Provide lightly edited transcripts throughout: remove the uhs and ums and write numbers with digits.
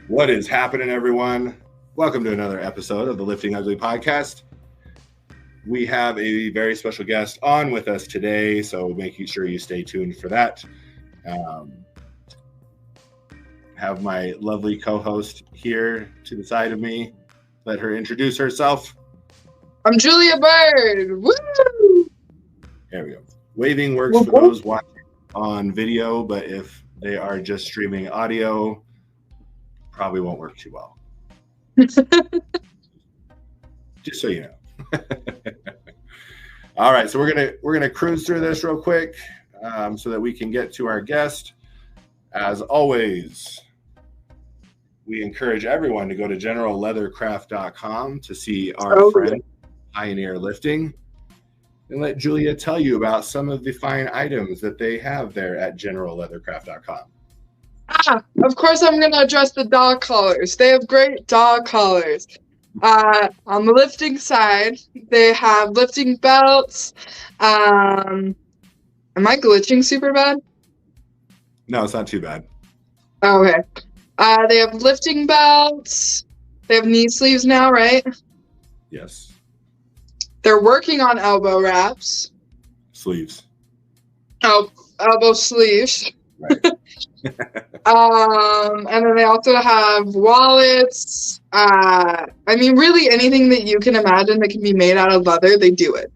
What is happening, everyone? Welcome to another episode of the Lifting Ugly podcast. We have a very special guest on with us today, so making sure you stay tuned for that. Have my lovely co-host here to the side of me. Let her introduce herself. I'm Julia Bird. Woo! There we go. Waving works for those watching on video, but if they are just streaming audio, probably won't work too well. Just so you know. All right, so we're gonna cruise through this real quick so that we can get to our guest. As always, we encourage everyone to go to generalleathercraft.com to see our friend Pioneer Lifting and let Julia tell you about some of the fine items that they have there at generalleathercraft.com. Of course, I'm going to address the dog collars. They have great dog collars. On the lifting side, they have lifting belts. Am I glitching super bad? No, it's not too bad. Okay. They have lifting belts. They have knee sleeves now, right? Yes. They're working on elbow wraps. Sleeves. Oh, elbow sleeves. Right. And then they also have wallets. Really anything that you can imagine that can be made out of leather, they do it.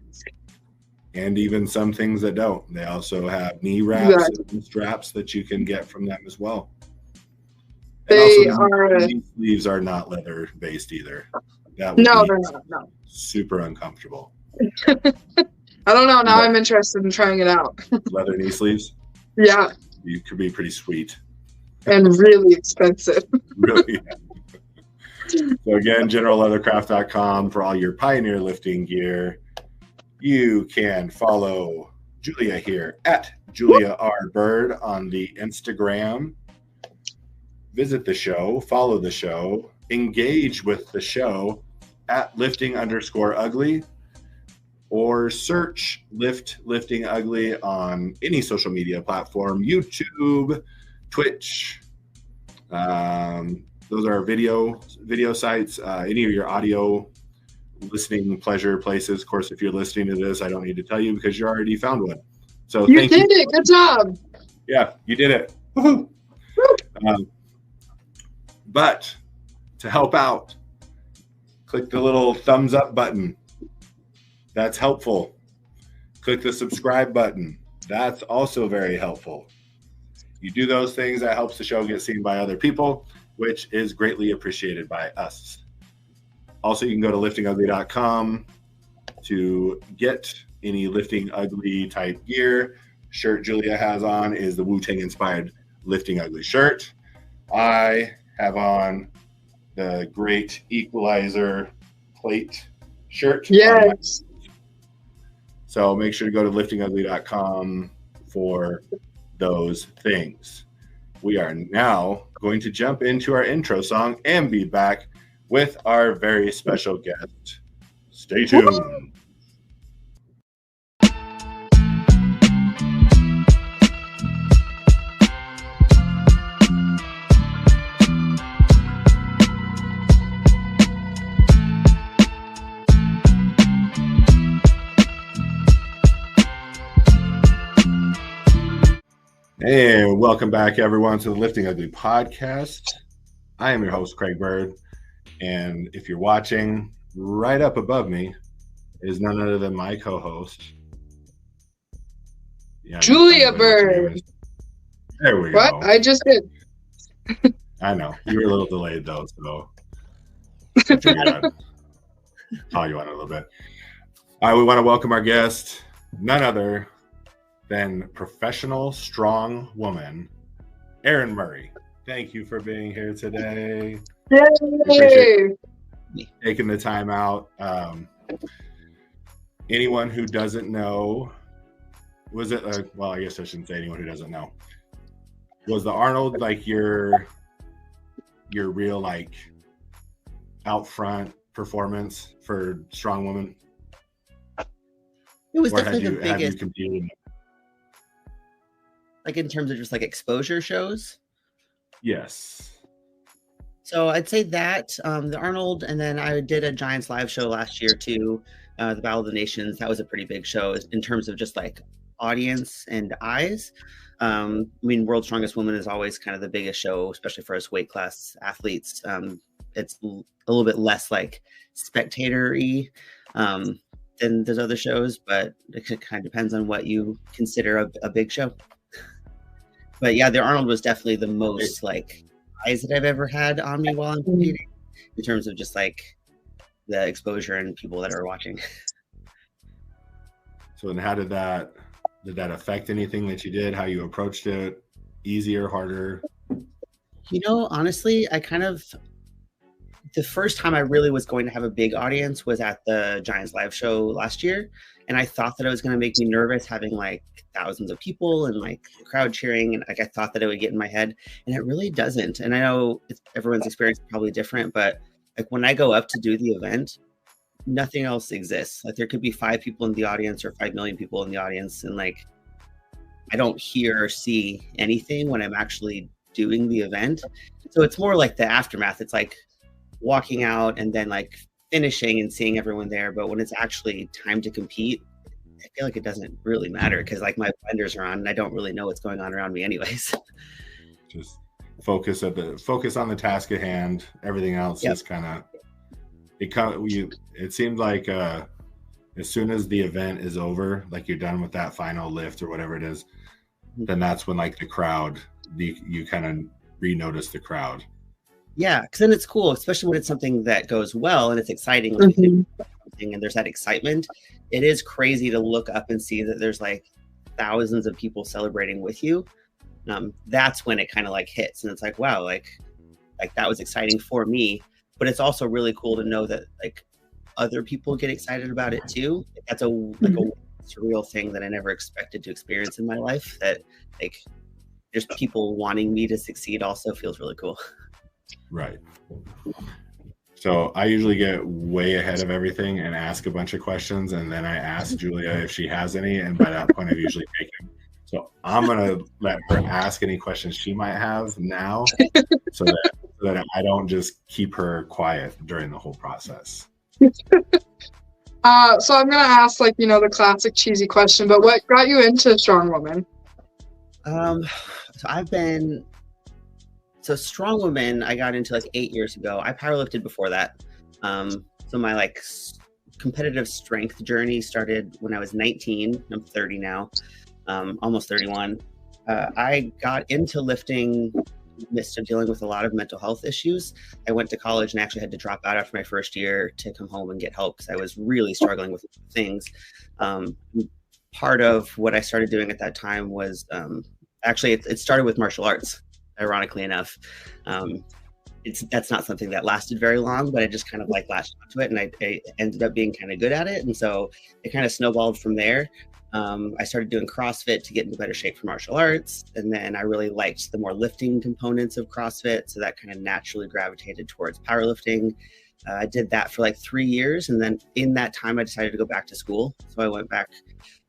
And even some things that don't. They also have knee wraps and straps that you can get from them as well. Knee sleeves are not leather based either. That would they're not. No. Super uncomfortable. I don't know. Now I'm interested in trying it out. Leather knee sleeves? Yeah. You could be pretty sweet. And really expensive. Really? So again, generalleathercraft.com for all your Pioneer lifting gear. You can follow Julia here at Julia R. Bird on the Instagram. Visit the show, follow the show, engage with the show at lifting_ugly, or search lifting ugly on any social media platform, YouTube, Twitch. Those are video sites, any of your audio listening pleasure places. Of course, if you're listening to this, I don't need to tell you because you already found one. So you did it. Good job. Yeah, you did it. Woo-hoo. But to help out, click the little thumbs up button. That's helpful. Click the subscribe button. That's also very helpful. You do those things, that helps the show get seen by other people, which is greatly appreciated by us. Also, you can go to liftingugly.com to get any Lifting Ugly type gear. Shirt Julia has on is the Wu-Tang inspired Lifting Ugly shirt. I have on the Great Equalizer plate shirt. Yes. So make sure to go to liftingugly.com for those things. We are now going to jump into our intro song and be back with our very special guest. Stay tuned. And welcome back, everyone, to the Lifting Ugly podcast. I am your host, Craig Bird. And if you're watching, right up above me is none other than my co-host. Yeah, Julia Bird. There we go. What? I just did. I know. You were a little delayed, though, so I figured I'd call you on it a little bit. All right, we want to welcome our guest, none other than professional strong woman, Erin Murray. Thank you for being here today. Yay! Taking the time out. Anyone who doesn't know, was it? Well, I guess I shouldn't say anyone who doesn't know. Was the Arnold like your real like out front performance for Strongwoman? It was or definitely the biggest. Have you competed? Like in terms of just like exposure shows? Yes. So I'd say that the Arnold, and then I did a Giants live show last year too, the Battle of the Nations. That was a pretty big show in terms of just like audience and eyes. I mean, World's Strongest Woman is always kind of the biggest show, especially for us weight class athletes. It's a little bit less like spectator-y than those other shows, but it kind of depends on what you consider a big show. But yeah, the Arnold was definitely the most like eyes that I've ever had on me while I'm competing, in terms of just like the exposure and people that are watching. So, and how did that affect anything that you did? How you approached it? Easier, harder? You know, honestly, the first time I really was going to have a big audience was at the Giants live show last year. And I thought that it was going to make me nervous having like thousands of people and like the crowd cheering. And like, I thought that it would get in my head, and it really doesn't. And I know everyone's experience is probably different, but like when I go up to do the event, nothing else exists. Like there could be 5 people in the audience or 5 million people in the audience. And like, I don't hear or see anything when I'm actually doing the event. So it's more like the aftermath. It's like walking out and then like finishing and seeing everyone there. But when it's actually time to compete, I feel like it doesn't really matter because like my blinders are on and I don't really know what's going on around me anyways. Just focus on the task at hand. Everything else is kind of it seemed like as soon as the event is over, like you're done with that final lift or whatever it is, then that's when like the crowd, you kind of re-notice the crowd. Yeah, because then it's cool, especially when it's something that goes well and it's exciting. Like and there's that excitement. It is crazy to look up and see that there's like thousands of people celebrating with you. That's when it kind of like hits, and it's like, wow, like that was exciting for me. But it's also really cool to know that like other people get excited about it too. That's a surreal thing that I never expected to experience in my life. That like just people wanting me to succeed also feels really cool. Right. So I usually get way ahead of everything and ask a bunch of questions, and then I ask Julia if she has any, and by that point I've usually taken. So I'm gonna let her ask any questions she might have now, so that I don't just keep her quiet during the whole process. So I'm gonna ask like, you know, the classic cheesy question, but what got you into Strongwoman? So Strongwoman, I got into like 8 years ago. I powerlifted before that. So my like competitive strength journey started when I was 19. I'm 30 now, almost 31. I got into lifting midst of dealing with a lot of mental health issues. I went to college and actually had to drop out after my first year to come home and get help because I was really struggling with things. Part of what I started doing at that time was actually it started with martial arts. Ironically enough, that's not something that lasted very long, but I just kind of like latched onto it, and I ended up being kind of good at it, and so it kind of snowballed from there. I started doing CrossFit to get into better shape for martial arts, and then I really liked the more lifting components of CrossFit, so that kind of naturally gravitated towards powerlifting. I did that for like 3 years, and then in that time, I decided to go back to school. So I went back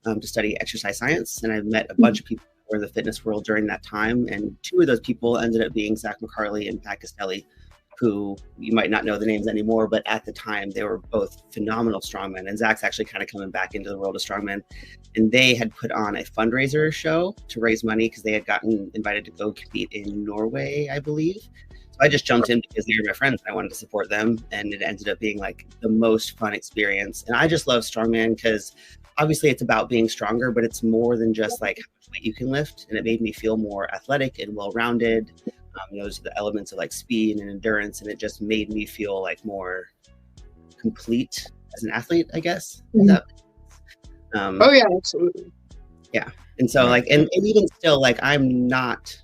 to study exercise science, and I met a bunch of people who were in the fitness world during that time, and 2 of those people ended up being Zach McCarley and Pat Castelli, who you might not know the names anymore, but at the time they were both phenomenal strongmen. And Zach's actually kind of coming back into the world of strongmen. And they had put on a fundraiser show to raise money because they had gotten invited to go compete in Norway, I believe. So I just jumped in because they were my friends and I wanted to support them. And it ended up being like the most fun experience. And I just love strongman because obviously it's about being stronger, but it's more than just like how much weight you can lift. And it made me feel more athletic and well-rounded. Those are the elements of like speed and endurance, and it just made me feel like more complete as an athlete, I guess. Oh yeah, absolutely. Yeah, and so like, and even still, like I'm not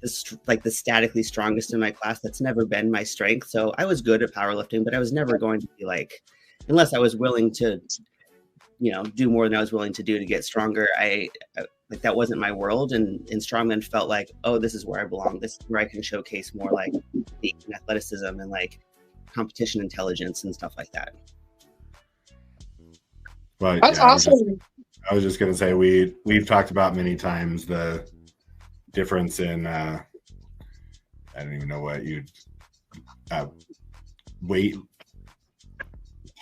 the statically strongest in my class. That's never been my strength. So I was good at powerlifting, but I was never going to be like, unless I was willing to, do more than I was willing to do to get stronger. Like that wasn't my world, and strongman felt like, oh, this is where I belong. This is where I can showcase more like the athleticism and like competition intelligence and stuff like that. Well, that's awesome. I was just gonna say we've talked about many times the difference in I don't even know what weight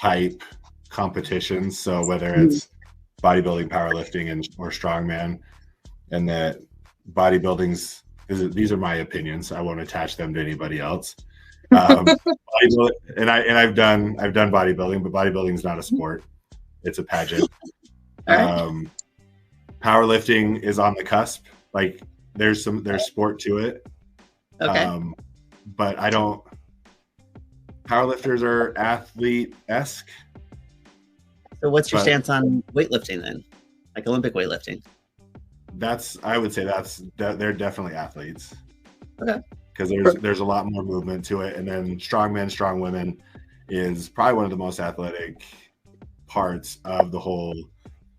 type competitions. So whether it's bodybuilding, powerlifting, or strongman, and that these are my opinions. I won't attach them to anybody else. And I've done bodybuilding, but bodybuilding is not a sport; it's a pageant. Powerlifting is on the cusp. Like there's sport to it. Okay. But I don't. Powerlifters are athlete-esque. So what's your stance on weightlifting then? Like Olympic weightlifting? I would say they're definitely athletes. Okay. Because there's a lot more movement to it. And then strongmen, strong women is probably one of the most athletic parts of the whole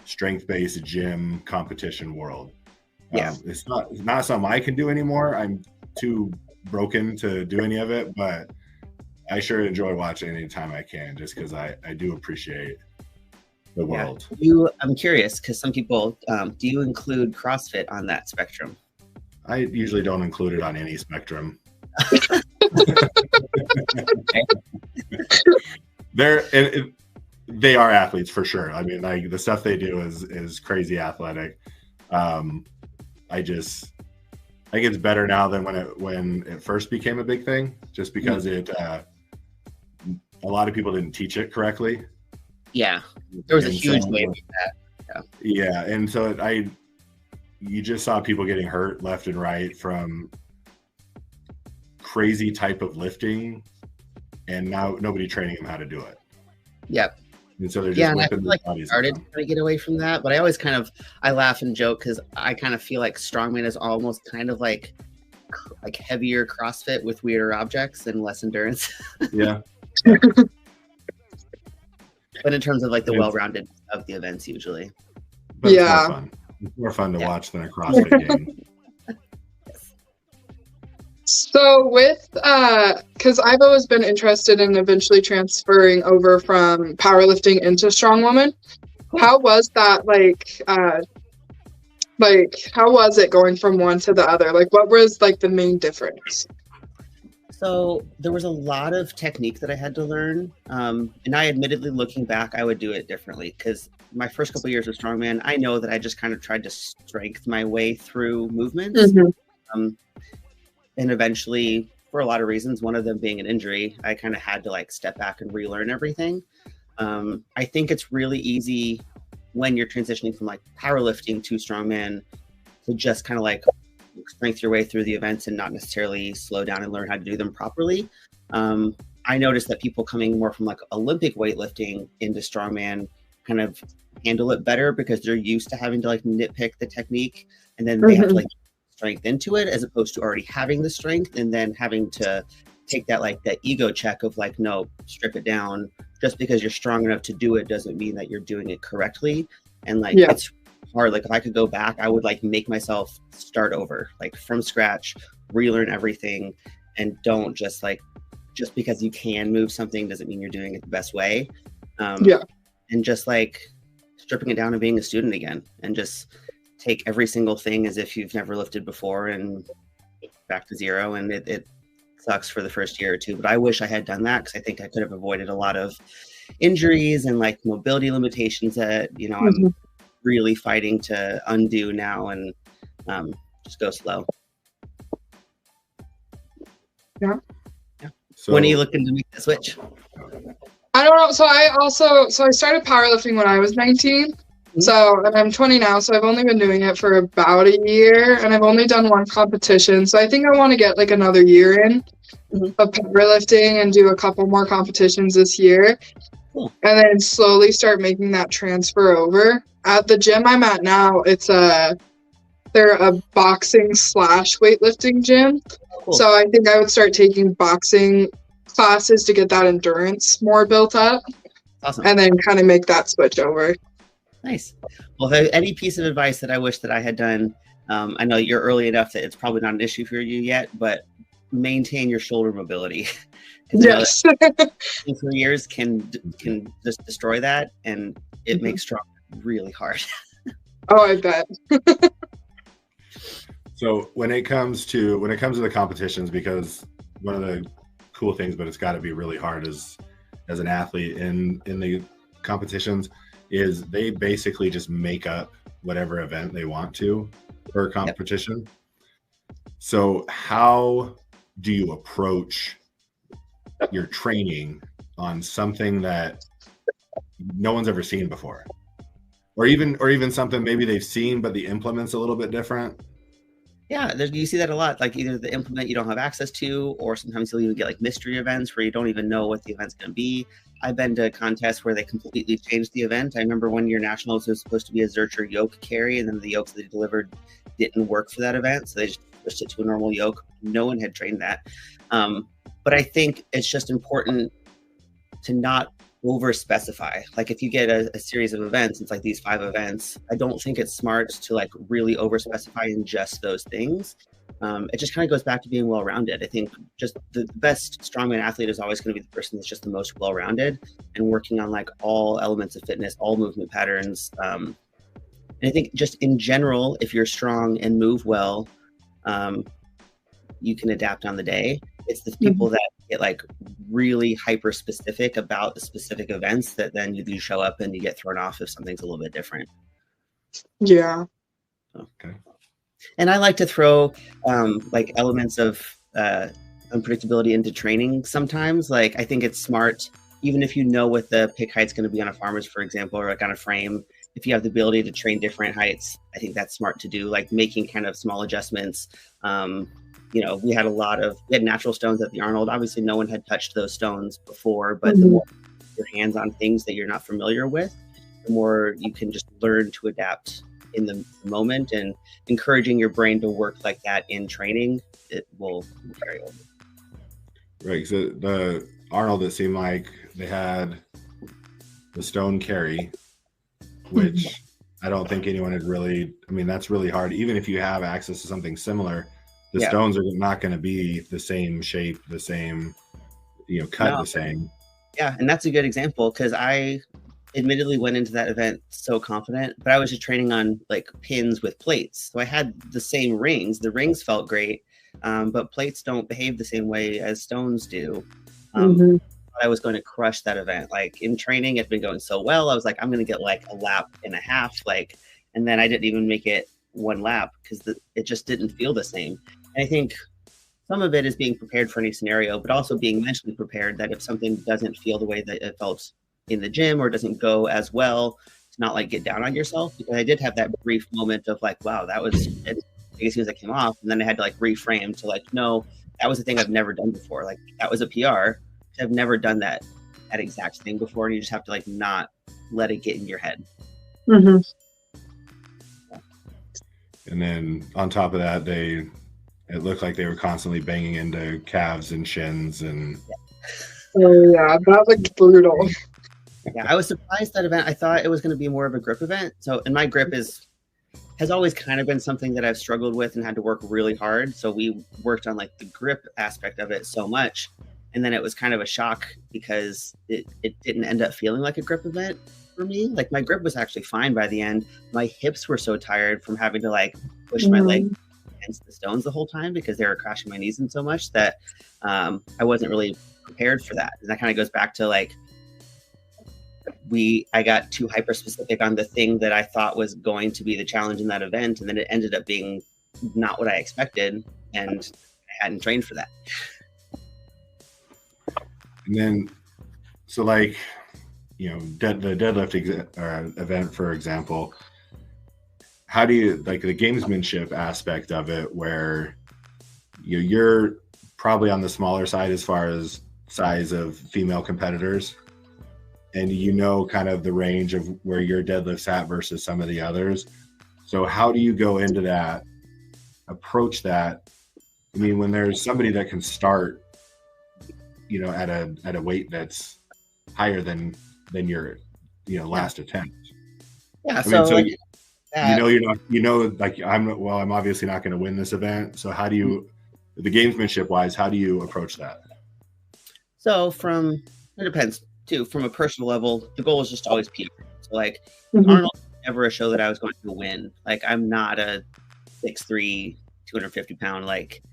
strength-based gym competition world. Yeah. It's not something I can do anymore. I'm too broken to do any of it, but I sure enjoy watching anytime I can, just because I do appreciate the world. I'm curious, because some people, do you include CrossFit on that spectrum? I usually don't include it on any spectrum. They are athletes for sure. I mean, like the stuff they do is crazy athletic. I think it's better now than when it first became a big thing, just because a lot of people didn't teach it correctly. Yeah, there was a huge wave of that. Yeah, and so you just saw people getting hurt left and right from crazy type of lifting, and now nobody training them how to do it. Yep. And so they're just and I feel like I started to get away from that, but I always I laugh and joke because I kind of feel like strongman is almost kind of like heavier CrossFit with weirder objects and less endurance. Yeah. But in terms of like the well-rounded of the events, usually. But it's more fun to watch than a CrossFit game. So with, because I've always been interested in eventually transferring over from powerlifting into Strongwoman. How was that how was it going from one to the other? Like, what was like the main difference? So there was a lot of technique that I had to learn. And I admittedly, looking back, I would do it differently because my first couple of years of strongman, I know that I just kind of tried to strength my way through movements. Mm-hmm. And eventually, for a lot of reasons, one of them being an injury, I kind of had to like step back and relearn everything. I think it's really easy when you're transitioning from like powerlifting to strongman to just kind of like strength your way through the events and not necessarily slow down and learn how to do them properly. I noticed that people coming more from like Olympic weightlifting into strongman kind of handle it better because they're used to having to like nitpick the technique and then they have to like strength into it as opposed to already having the strength and then having to take that like that ego check of like, no, strip it down. Just because you're strong enough to do it doesn't mean that you're doing it correctly. And like it's hard. Like if I could go back, I would like make myself start over, like from scratch, relearn everything, and don't just because you can move something doesn't mean you're doing it the best way. And just like stripping it down and being a student again, and just take every single thing as if you've never lifted before and back to zero. And it sucks for the first year or two, but I wish I had done that because I think I could have avoided a lot of injuries and like mobility limitations that, you know, I'm really fighting to undo now and just go slow. Yeah. So, when are you looking to make the switch? I don't know. So I started powerlifting when I was 19. So, and I'm 20 now, so I've only been doing it for about a year, and I've only done one competition. So I think I want to get like another year in of powerlifting and do a couple more competitions this year. Cool. And then slowly start making that transfer over. At the gym I'm at now, they're a boxing / weightlifting gym. Cool. So I think I would start taking boxing classes to get that endurance more built up. Awesome. And then kind of make that switch over. Nice. Well, if any piece of advice that I wish that I had done, I know you're early enough that it's probably not an issue for you yet, but maintain your shoulder mobility. Yes. 3 years can just destroy that, and it makes strong really hard. Oh, I bet. So when it comes to the competitions, because one of the cool things, but it's got to be really hard as an athlete in the competitions, is they basically just make up whatever event they want to per competition. Yep. So how do you approach your training on something that no one's ever seen before, or even something maybe they've seen but the implement's a little bit different? Yeah, you see that a lot. Like either the implement you don't have access to, or sometimes you'll even get like mystery events where you don't even know what the event's going to be. I've been to contests where they completely changed the event. I remember one year nationals was supposed to be a Zercher yoke carry, and then the yokes they delivered didn't work for that event, so they just switched it to a normal yoke. No one had trained that. But I think it's just important to not over specify. Like if you get a series of events, it's like these 5 events, I don't think it's smart to like really over specify in just those things. It just kind of goes back to being well-rounded. I think just the best strongman athlete is always going to be the person that's just the most well-rounded and working on like all elements of fitness, all movement patterns. And I think just in general, if you're strong and move well, you can adapt on the day. It's the people that get like really hyper specific about the specific events that then you do show up and you get thrown off if something's a little bit different. Yeah. Okay. And I like to throw like elements of unpredictability into training sometimes. Like I think it's smart, even if you know what the pick height's going to be on a farmer's, for example, or like on a frame, if you have the ability to train different heights, I think that's smart to do, like making kind of small adjustments. You know, we had natural stones at the Arnold. Obviously, no one had touched those stones before, but the more you put your hands on things that you're not familiar with, the more you can just learn to adapt in the moment, and encouraging your brain to work like that in training, it will carry over. Right. So the Arnold, it seemed like they had the stone carry, which I don't think anyone had really, I mean, that's really hard. Even if you have access to something similar, the stones are not going to be the same shape, the same, cut the same. Yeah. And that's a good example, because I admittedly went into that event so confident, but I was just training on like pins with plates. So I had the same rings. The rings felt great, but plates don't behave the same way as stones do. I was going to crush that event. Like in training, it's been going so well. I was like, I'm going to get like a lap and a half, and then I didn't even make it 1 lap because it just didn't feel the same. And I think some of it is being prepared for any scenario, but also being mentally prepared that if something doesn't feel the way that it felt in the gym or doesn't go as well, to not like get down on yourself. Because I did have that brief moment of like, wow, that was it. As soon as I came off, and then I had to like reframe to like, no, that was a thing I've never done before. Like that was a PR. I've never done that exact thing before, and you just have to like not let it get in your head. Mm-hmm. And then on top of that, it looked like they were constantly banging into calves and shins and. Oh yeah, that looked brutal. Yeah, I was surprised that event. I thought it was going to be more of a grip event. So, and my grip has always kind of been something that I've struggled with and had to work really hard. So we worked on like the grip aspect of it so much. And then it was kind of a shock because it didn't end up feeling like a grip event for me. Like my grip was actually fine by the end. My hips were so tired from having to like push my leg against the stones the whole time because they were crashing my knees in so much that I wasn't really prepared for that. And that kind of goes back to like, I got too hyper specific on the thing that I thought was going to be the challenge in that event. And then it ended up being not what I expected. And I hadn't trained for that. And then, so like, the deadlift event, for example, how do you, like the gamesmanship aspect of it, where you're probably on the smaller side as far as size of female competitors, and kind of the range of where your deadlift's at versus some of the others. So how do you go into that, approach that? I mean, when there's somebody that can start at a weight that's higher than your last attempt. Yeah. I mean, so you're not, like I'm obviously not going to win this event. So how do you, the gamesmanship wise, how do you approach that? So it depends too, from a personal level, the goal is just always PR. So like Arnold was never a show that I was going to win. Like I'm not a 6'3", 250 pound, like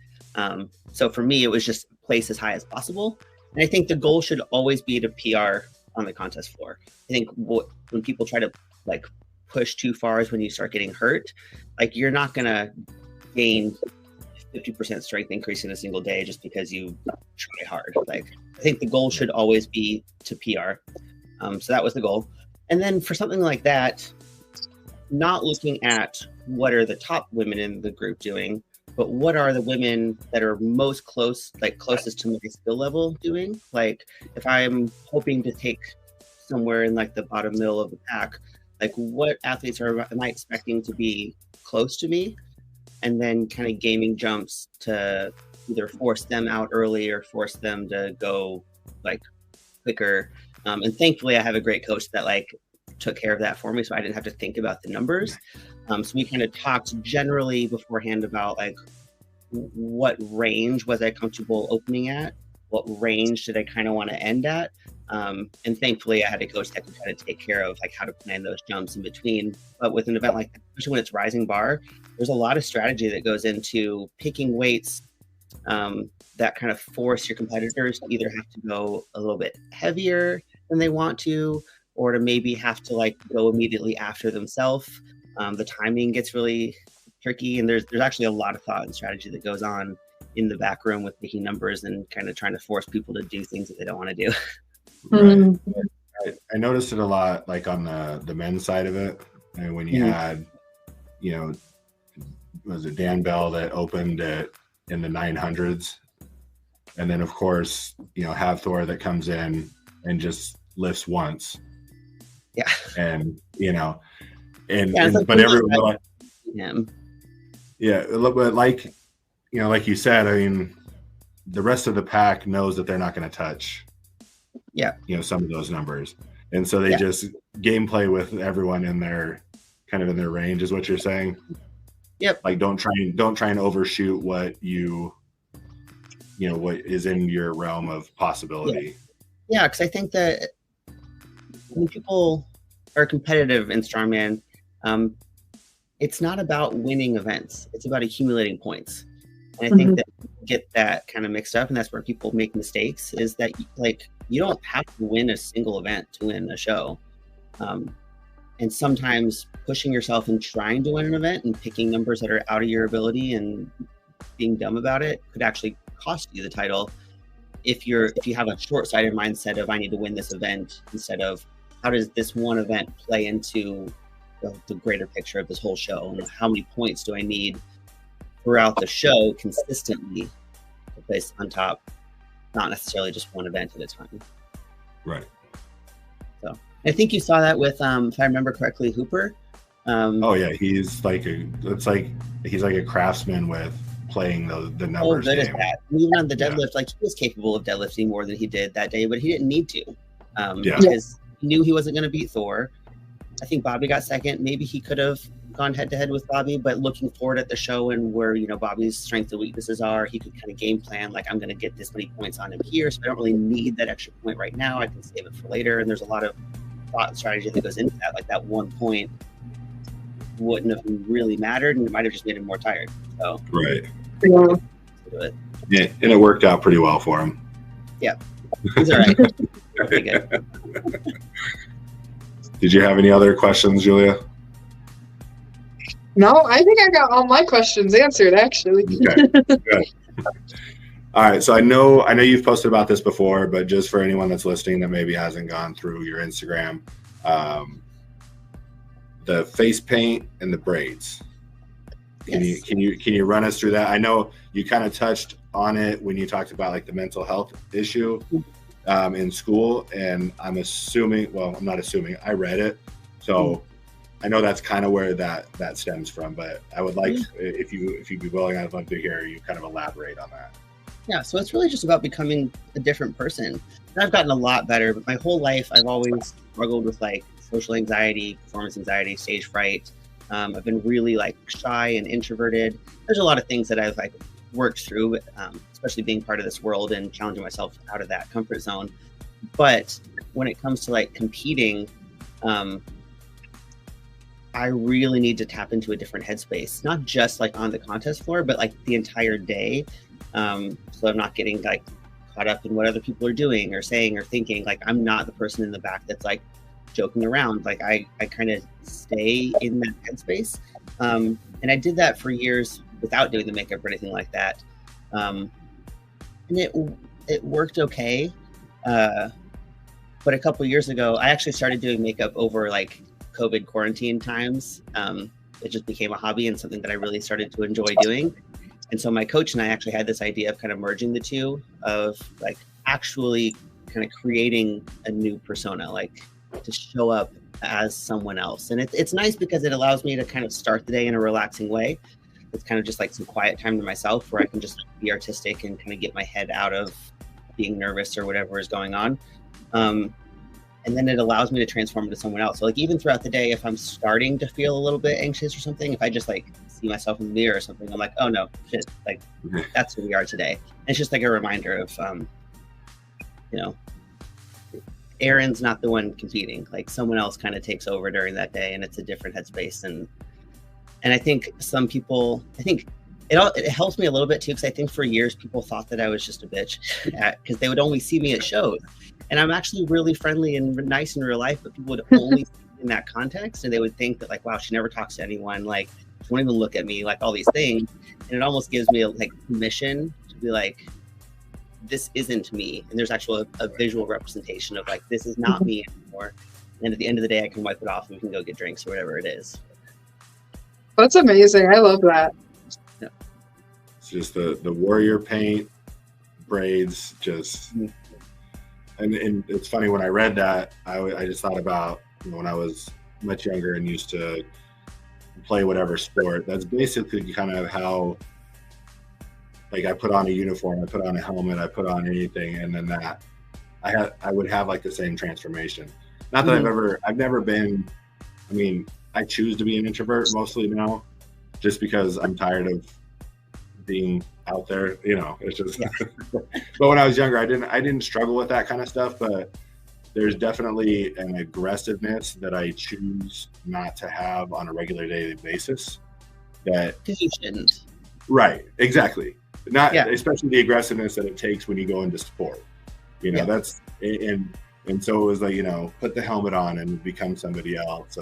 So for me, it was just place as high as possible. And I think the goal should always be to PR on the contest floor. I think when people try to like push too far is when you start getting hurt. Like you're not going to gain 50% strength increase in a single day just because you try hard. Like I think the goal should always be to PR. So that was the goal. And then for something like that, not looking at what are the top women in the group doing, but what are the women that are most closest to my skill level doing? Like if I'm hoping to take somewhere in like the bottom middle of the pack, like what athletes am I expecting to be close to me? And then kind of gaming jumps to either force them out early or force them to go like quicker. And thankfully I have a great coach that like took care of that for me, so I didn't have to think about the numbers. So we kind of talked generally beforehand about like what range was I comfortable opening at, what range did I kind of want to end at, and thankfully I had a coach that could kind of take care of like how to plan those jumps in between. But with an event like that, especially when it's rising bar, there's a lot of strategy that goes into picking weights that kind of force your competitors to either have to go a little bit heavier than they want to, or to maybe have to like go immediately after themselves. The timing gets really tricky, and there's actually a lot of thought and strategy that goes on in the back room with picking numbers and kind of trying to force people to do things that they don't want to do. Right. I noticed it a lot like on the men's side of it. And when you had, you know, was it Dan Bell that opened it in the 900s? And then of course, you know, have Thor that comes in and just lifts once. Yeah. And, you know, but everyone, but like, you know, like you said, I mean, the rest of the pack knows that they're not going to touch, you know, some of those numbers. And so they just gameplay with everyone in their kind of in their range is what you're saying. Yep. Like don't try and overshoot what you know, what is in your realm of possibility. Yeah. Cause I think that when people are competitive in strongman, it's not about winning events. It's about accumulating points. And I think that get that kind of mixed up, and that's where people make mistakes, is that like you don't have to win a single event to win a show. And sometimes pushing yourself and trying to win an event and picking numbers that are out of your ability and being dumb about it could actually cost you the title if you have a short-sighted mindset of I need to win this event instead of how does this one event play into the greater picture of this whole show, and how many points do I need throughout the show consistently to place on top, not necessarily just one event at a time. Right. So I think you saw that with, if I remember correctly, Hooper. Oh yeah, he's like a craftsman with playing the numbers. Good game. That. Even on the deadlift, like he was capable of deadlifting more than he did that day, but he didn't need to, because he knew he wasn't going to beat Thor. I think Bobby got second. Maybe he could have gone head to head with Bobby, but looking forward at the show and where, you know, Bobby's strengths and weaknesses are, he could kind of game plan, like I'm going to get this many points on him here, so I don't really need that extra point right now. I can save it for later. And there's a lot of thought and strategy that goes into that. Like that 1 point wouldn't have really mattered, and it might have just made him more tired. So right. Yeah. And it worked out pretty well for him. Yeah. He's all right. Pretty good. Did you have any other questions, Julia? No, I think I got all my questions answered, actually. Okay, good. All right, so I know you've posted about this before, but just for anyone that's listening that maybe hasn't gone through your Instagram, the face paint and the braids. Can you run us through that? I know you kind of touched on it when you talked about like the mental health issue in school, and I'm assuming, well, I'm not assuming, I read it, so I know that's kind of where that stems from. But I would like, if you'd be willing, I'd love to hear you kind of elaborate on that. Yeah, so it's really just about becoming a different person. And I've gotten a lot better, but my whole life I've always struggled with like social anxiety, performance anxiety, stage fright. I've been really like shy and introverted. There's a lot of things that I've like worked through, especially being part of this world and challenging myself out of that comfort zone. But when it comes to like competing, I really need to tap into a different headspace, not just like on the contest floor, but like the entire day. So I'm not getting like caught up in what other people are doing or saying or thinking. Like I'm not the person in the back that's like joking around. Like I kind of stay in that headspace. And I did that for years without doing the makeup or anything like that. And it worked okay. But a couple years ago, I actually started doing makeup over like COVID quarantine times. It just became a hobby and something that I really started to enjoy doing. And so my coach and I actually had this idea of kind of merging the two, of like actually kind of creating a new persona, like to show up as someone else. And it's nice because it allows me to kind of start the day in a relaxing way. It's kind of just like some quiet time to myself where I can just be artistic and kind of get my head out of being nervous or whatever is going on. And then it allows me to transform into someone else. So like even throughout the day, if I'm starting to feel a little bit anxious or something, if I just like see myself in the mirror or something, I'm like, oh no, shit, like that's who we are today. And it's just like a reminder of, you know, Erin's not the one competing. Like someone else kind of takes over during that day, and it's a different headspace. And I think some people, I think it helps me a little bit too, because I think for years people thought that I was just a bitch because they would only see me at shows. And I'm actually really friendly and nice in real life, but people would only see me in that context, and they would think that like, wow, she never talks to anyone, like she won't even look at me, like all these things. And it almost gives me like permission to be like, this isn't me. And there's actually a visual representation of like, this is not me anymore. And at the end of the day, I can wipe it off and we can go get drinks or whatever it is. That's amazing. I love that. Yeah. It's just the warrior paint, braids, just... And it's funny, when I read that, I just thought about, you know, when I was much younger and used to play whatever sport. That's basically kind of how, like, I put on a uniform, I put on a helmet, I put on anything, and then that I would have like the same transformation. Not that I've never been. I mean, I choose to be an introvert mostly now, just because I'm tired of being out there, you know. It's just but when I was younger, I didn't struggle with that kind of stuff, but there's definitely an aggressiveness that I choose not to have on a regular daily basis, that you shouldn't. Right, exactly. Not especially the aggressiveness that it takes when you go into sport, you know. That's and so it was like, you know, put the helmet on and become somebody else.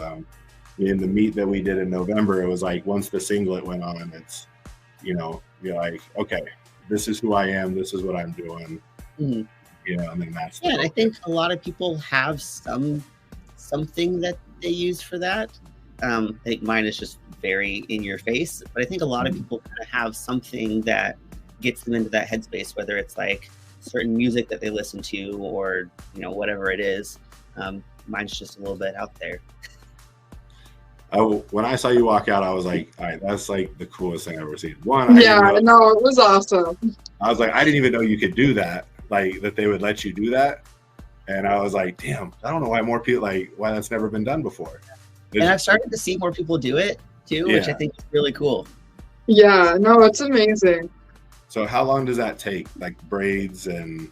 In the meet that we did in November, it was like once the singlet went on, it's, you know, you're like, okay, this is who I am. This is what I'm doing. You know, and then that's and I think a lot of people have something that they use for that. I think mine is just very in your face, but I think a lot of people kind of have something that gets them into that headspace, whether it's like certain music that they listen to or, you know, whatever it is. Mine's just a little bit out there. When I saw you walk out, I was like, all right, that's like the coolest thing I've ever seen. It was awesome. I was like, I didn't even know you could do that, like that they would let you do that. And I was like, damn, I don't know why more people, like, why that's never been done before. And I've started to see more people do it too, which I think is really cool. Yeah, no, it's amazing. So how long does that take? Like braids, and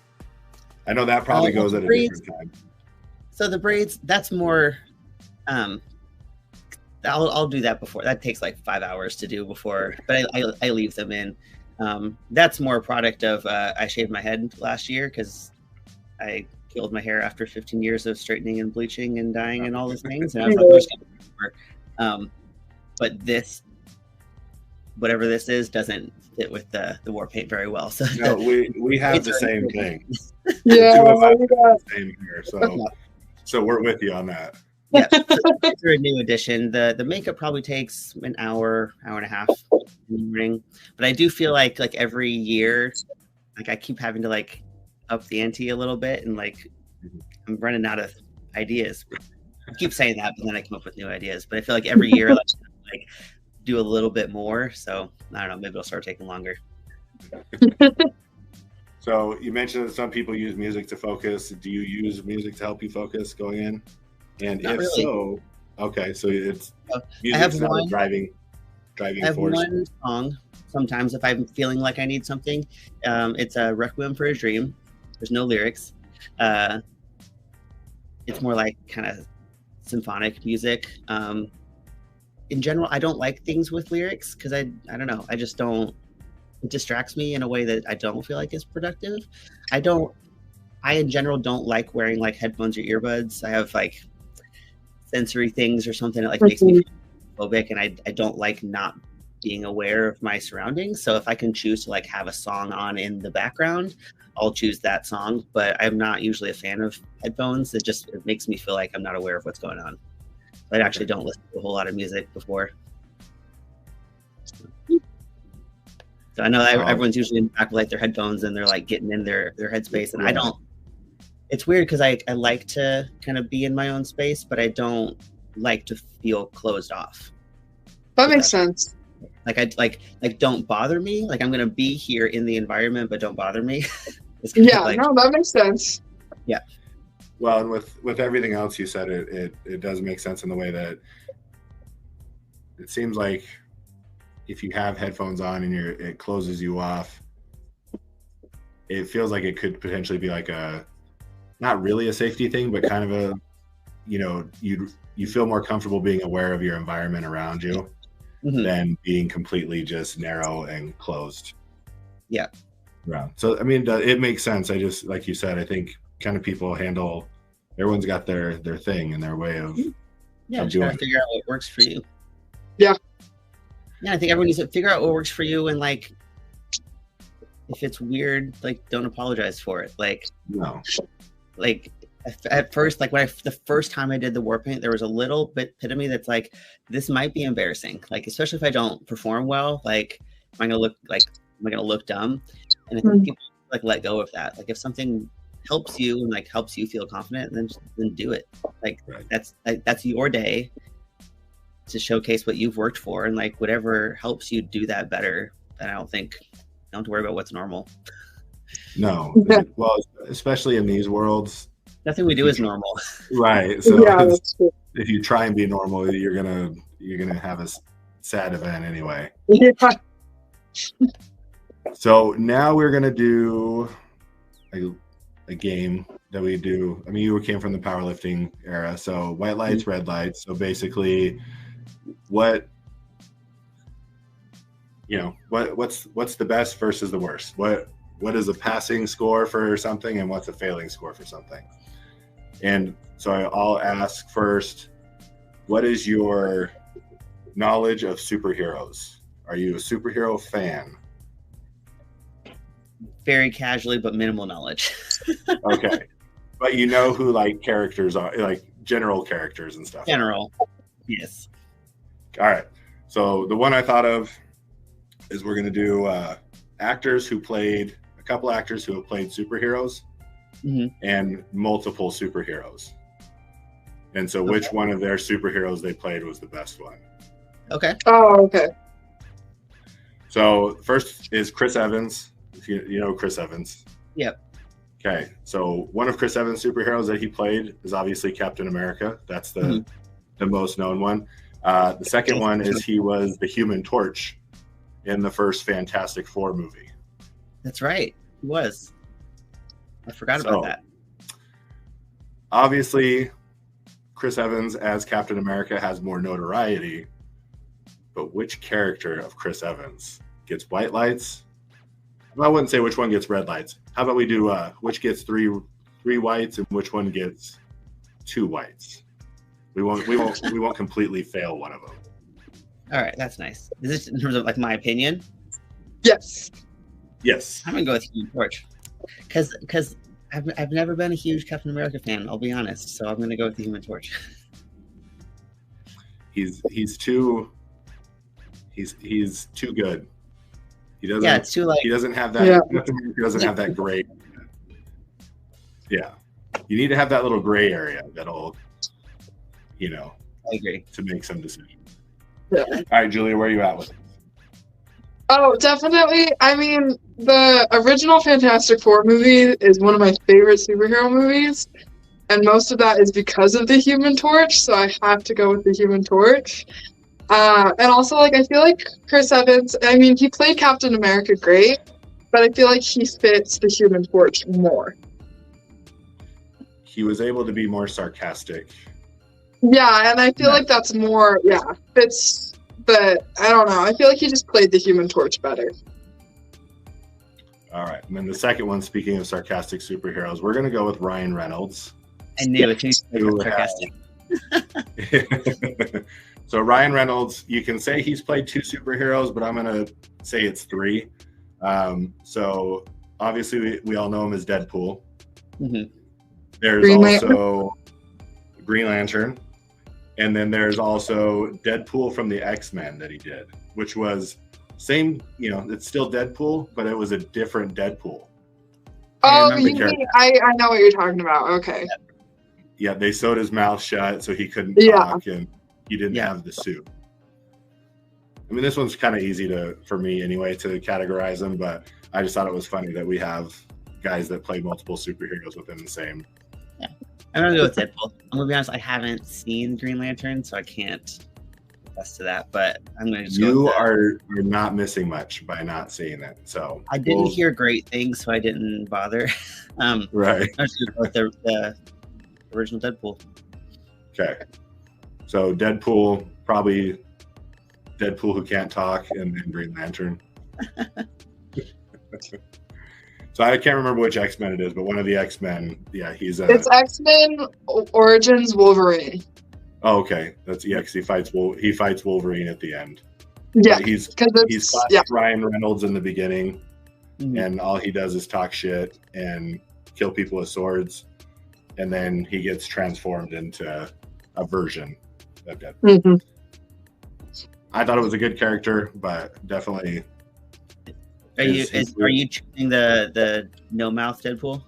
I know that probably goes at a different time. So the braids, that's more, I'll do that before. That takes like 5 hours to do before, but I leave them in. That's more a product of, I shaved my head last year because I killed my hair after 15 years of straightening and bleaching and dyeing and all those things. And I was like, but this, whatever this is, doesn't fit with the war paint very well. So no, we have the same thing. Yeah, the same here. So we're with you on that. Yeah, it's a new addition. The makeup probably takes an hour and a half in the morning, but I do feel like every year, like I keep having to like up the ante a little bit, and like I'm running out of ideas. I keep saying that, but then I come up with new ideas. But I feel like every year, like do a little bit more. So I don't know, maybe it'll start taking longer. So you mentioned that some people use music to focus. Do you use music to help you focus going in? And Not if really. so, okay, so it's I have not driving I have force. one song. Sometimes if I'm feeling like I need something, it's a Requiem for a Dream. There's no lyrics. It's more like kind of symphonic music. In general, I don't like things with lyrics because I don't know. I just don't. it distracts me in a way that I don't feel like is productive. I in general don't like wearing like headphones or earbuds. I have like sensory things or something that like makes me feel phobic, and I don't like not being aware of my surroundings. So if I can choose to like have a song on in the background, I'll choose that song. But I'm not usually a fan of headphones. It makes me feel like I'm not aware of what's going on. I actually don't listen to a whole lot of music before. So I know that everyone's usually in the back with like their headphones and they're like getting in their headspace, and I don't. It's weird because I like to kind of be in my own space, but I don't like to feel closed off. That makes sense. Like don't bother me. Like I'm gonna be here in the environment, but don't bother me. Yeah, no, that makes sense. Yeah. Well, and with everything else you said, it does make sense in the way that it seems like if you have headphones on and it closes you off, it feels like it could potentially be like not really a safety thing, but kind of a, you feel more comfortable being aware of your environment around you than being completely just narrow and closed. Yeah. Around. So, I mean, it makes sense. I just, like you said, I think kind of people everyone's got their thing and their way of just gotta figure out what works for you. Yeah. Yeah, I think everyone needs to figure out what works for you, and like if it's weird, like don't apologize for it. Like no. Like at first, like the first time I did the war paint, there was a little bit of me that's like, this might be embarrassing. Like, especially if I don't perform well, like am I gonna look dumb? And I think people like let go of that. Like if something helps you and like helps you feel confident, then do it. Like that's your day to showcase what you've worked for, and like whatever helps you do that better. And I don't have to worry about what's normal. No. Well, especially in these worlds, nothing we do is normal. Right. So yeah, if you try and be normal, you're gonna have a sad event anyway. Yeah. So now we're gonna do a game that we do. I mean, you came from the powerlifting era, so white lights, red lights. So basically, what's the best versus the worst? What is a passing score for something, and what's a failing score for something? And so I'll ask first, what is your knowledge of superheroes? Are you a superhero fan? Very casually, but minimal knowledge. Okay. But you know who like characters are, like general characters and stuff. General. Yes. All right. So the one I thought of is we're going to do a couple actors who have played superheroes and multiple superheroes. And so which one of their superheroes they played was the best one. Okay. Oh, okay. So first is Chris Evans. If you know Chris Evans. Yep. Okay. So one of Chris Evans' superheroes that he played is obviously Captain America. That's the most known one. The second one is he was the Human Torch in the first Fantastic Four movie. That's right. He was. I forgot about that. Obviously, Chris Evans as Captain America has more notoriety, but which character of Chris Evans gets white lights? I wouldn't say which one gets red lights. How about we do which gets three whites and which one gets 2 whites? We won't completely fail one of them. All right, that's nice. Is this in terms of like my opinion? Yes. Yes. I'm gonna go with Human Torch because I've never been a huge Captain America fan. I'll be honest, so I'm gonna go with the Human Torch. He's too good. He doesn't. Yeah, it's too like. He doesn't have that. Yeah. Captain America doesn't have that gray. Yeah, you need to have that little gray area that'll, I agree. To make some decisions. Yeah. All right, Julia, where are you at with it? Oh, definitely. I mean, the original Fantastic Four movie is one of my favorite superhero movies, and most of that is because of the Human Torch, so I have to go with the Human Torch. And also, like, I feel like Chris Evans, I mean, he played Captain America great, but I feel like he fits the Human Torch more. He was able to be more sarcastic. Yeah, and I feel like that's more, fits, but I don't know. I feel like he just played the Human Torch better. All right. And then the second one, speaking of sarcastic superheroes, we're going to go with Ryan Reynolds. I knew it. He's sarcastic. So Ryan Reynolds, you can say he's played 2 superheroes, but I'm going to say it's 3. So obviously we all know him as Deadpool. Mm-hmm. There's also Green Lantern. And then there's also Deadpool from the X-Men that he did, which was same, it's still Deadpool, but it was a different Deadpool. Oh, I know what you're talking about. Okay. Yeah, they sewed his mouth shut so he couldn't talk, and he didn't have the suit. I mean, this one's kind of easy for me anyway to categorize them, but I just thought it was funny that we have guys that play multiple superheroes within the same. Yeah, I'm gonna go with Deadpool. I'm gonna be honest, I haven't seen Green Lantern, so I can't attest to that. But I'm gonna just you are not missing much by not seeing it. So I didn't hear great things, so I didn't bother. Right. I was just with the original Deadpool. Okay. So Deadpool, probably Deadpool who can't talk, and then Green Lantern. So I can't remember which X-Men it is, but one of the X-Men, it's X-Men Origins Wolverine. Oh, okay. That's because he fights Wolverine at the end. Yeah, he's Ryan Reynolds in the beginning, and all he does is talk shit and kill people with swords, and then he gets transformed into a version of Deadpool. Mm-hmm. I thought it was a good character, but definitely. Are you choosing the no mouth Deadpool?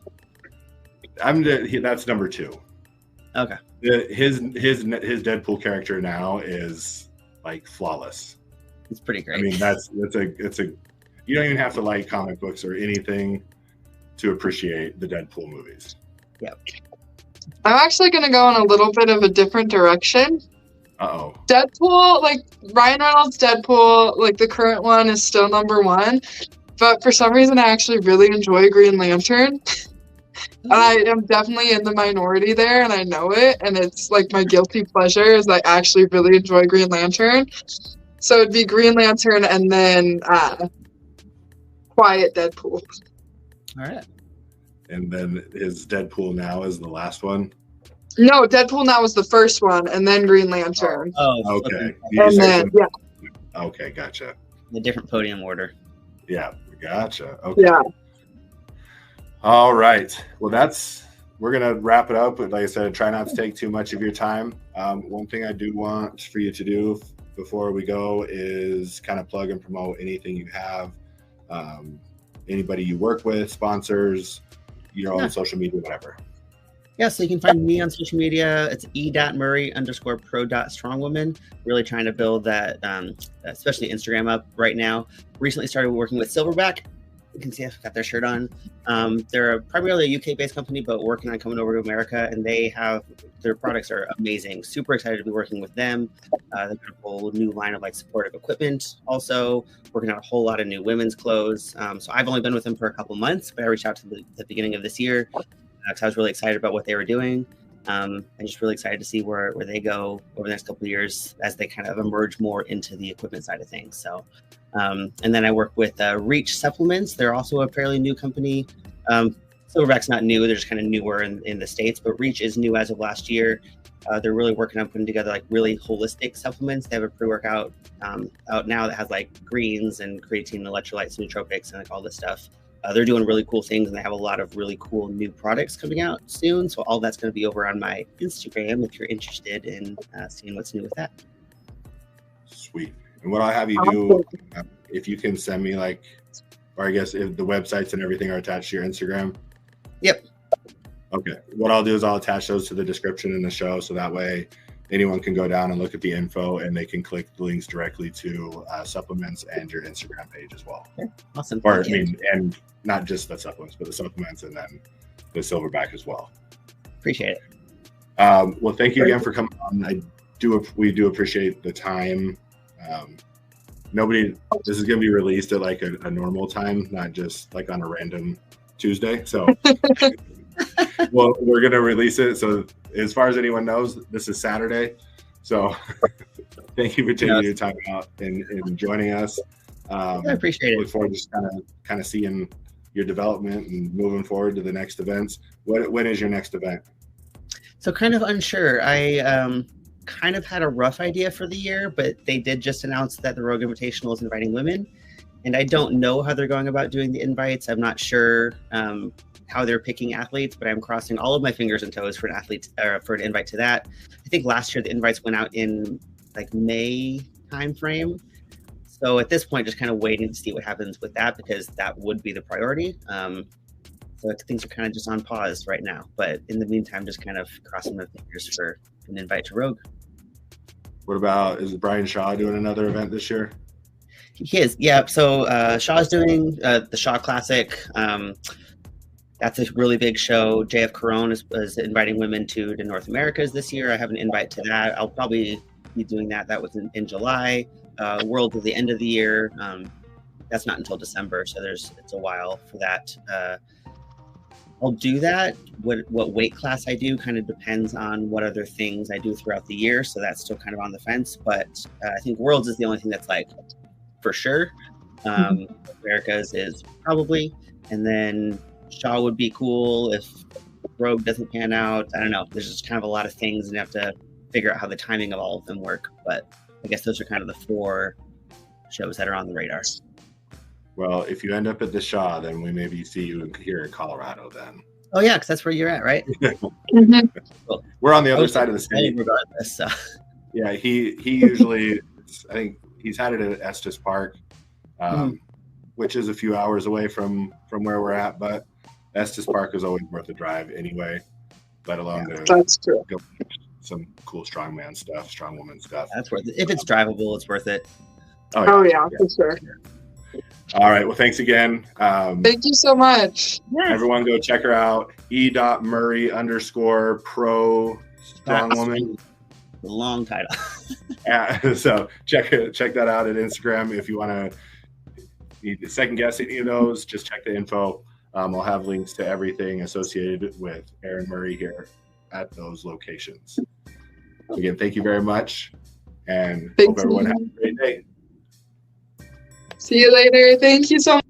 That's number 2. Okay. His Deadpool character now is like flawless. It's pretty great. I mean, it's a you don't even have to like comic books or anything to appreciate the Deadpool movies. Yep. I'm actually going to go in a little bit of a different direction. Uh-oh. Deadpool, like Ryan Reynolds' Deadpool, like the current one is still number 1. But for some reason, I actually really enjoy Green Lantern. And I am definitely in the minority there, and I know it. And it's like my guilty pleasure is I actually really enjoy Green Lantern. So it'd be Green Lantern and then Quiet Deadpool. All right. And then his Deadpool now is the last one? No, Deadpool now was the first one, and then Green Lantern. Oh, okay. And then, Okay, gotcha. The different podium order. Yeah, gotcha. Okay. Yeah. All right. Well, we're going to wrap it up. But like I said, try not to take too much of your time. One thing I do want for you to do before we go is kind of plug and promote anything you have, anybody you work with, sponsors, your own social media, whatever. Yeah, so you can find me on social media. It's e.murray_pro.strongwoman. Really trying to build that, especially Instagram up right now. Recently started working with Silverback. You can see I've got their shirt on. They're primarily a UK-based company, but working on coming over to America, and their products are amazing. Super excited to be working with them. They've got a whole new line of like supportive equipment. Also working on a whole lot of new women's clothes. So I've only been with them for a couple months, but I reached out to them at the beginning of this year because I was really excited about what they were doing. And just really excited to see where they go over the next couple of years as they kind of emerge more into the equipment side of things. So, and then I work with Reach Supplements. They're also a fairly new company. Silverback's not new; they're just kind of newer in the States. But Reach is new as of last year. They're really working on putting together like really holistic supplements. They have a pre-workout out now that has like greens and creatine, electrolytes, nootropics, and like all this stuff. They're doing really cool things, and they have a lot of really cool new products coming out soon. So all that's going to be over on my Instagram if you're interested in seeing what's new with that. Sweet. And what I'll have you do, if you can send me or I guess if the websites and everything are attached to your Instagram. Yep. Okay. What I'll do is I'll attach those to the description in the show, so that way anyone can go down and look at the info, and they can click the links directly to supplements and your Instagram page as well. Okay. Awesome. And not just the supplements, but the supplements and then the Silverback as well. Appreciate it. Well, thank you again for coming on. We do appreciate the time. This is going to be released at like a normal time, not just like on a random Tuesday. So well, we're going to release it. So as far as anyone knows, this is Saturday. So thank you for taking your time out and joining us. I appreciate it. Look forward to just kind of seeing your development and moving forward to the next events. When is your next event? So kind of unsure. I kind of had a rough idea for the year, but they did just announce that the Rogue Invitational is inviting women. And I don't know how they're going about doing the invites. I'm not sure how they're picking athletes, but I'm crossing all of my fingers and toes for an invite to that. I think last year the invites went out in like May timeframe. So at this point, just kind of waiting to see what happens with that, because that would be the priority. So things are kind of just on pause right now. But in the meantime, just kind of crossing my fingers for an invite to Rogue. What about, is Brian Shaw doing another event this year? He is, yeah. So Shaw's doing the Shaw Classic. That's a really big show. JF Caron is inviting women to North Americas this year. I have an invite to that. I'll probably be doing that. That was in July. World at the end of the year. That's not until December, so it's a while for that. I'll do that. What weight class I do kind of depends on what other things I do throughout the year, so that's still kind of on the fence. But I think Worlds is the only thing that's like for sure. Americas is probably, and then Shaw would be cool if Rogue doesn't pan out. I don't know. There's just kind of a lot of things, and you have to figure out how the timing of all of them work. But I guess those are kind of the 4 shows that are on the radar. Well, if you end up at the Shaw, then we maybe see you here in Colorado then. Oh yeah, because that's where you're at, right? Mm-hmm. We're on the other side of the state. Regardless, so. Yeah, he usually, I think he's had it at Estes Park, which is a few hours away from where we're at, but Estes Park is always worth a drive anyway, let alone That's true. Go some cool strongman stuff, strongwoman stuff. That's worth it. If it's drivable, it's worth it. Oh yeah, for sure. All right. Well, thanks again. Thank you so much. Everyone go check her out. e.murray_pro strongwoman. Long title. So check that out at Instagram. If you want to second guess any of those, just check the info. I'll have links to everything associated with Erin Murray here at those locations. Again, thank you very much, and hope everyone has a great day. See you later. Thank you so much.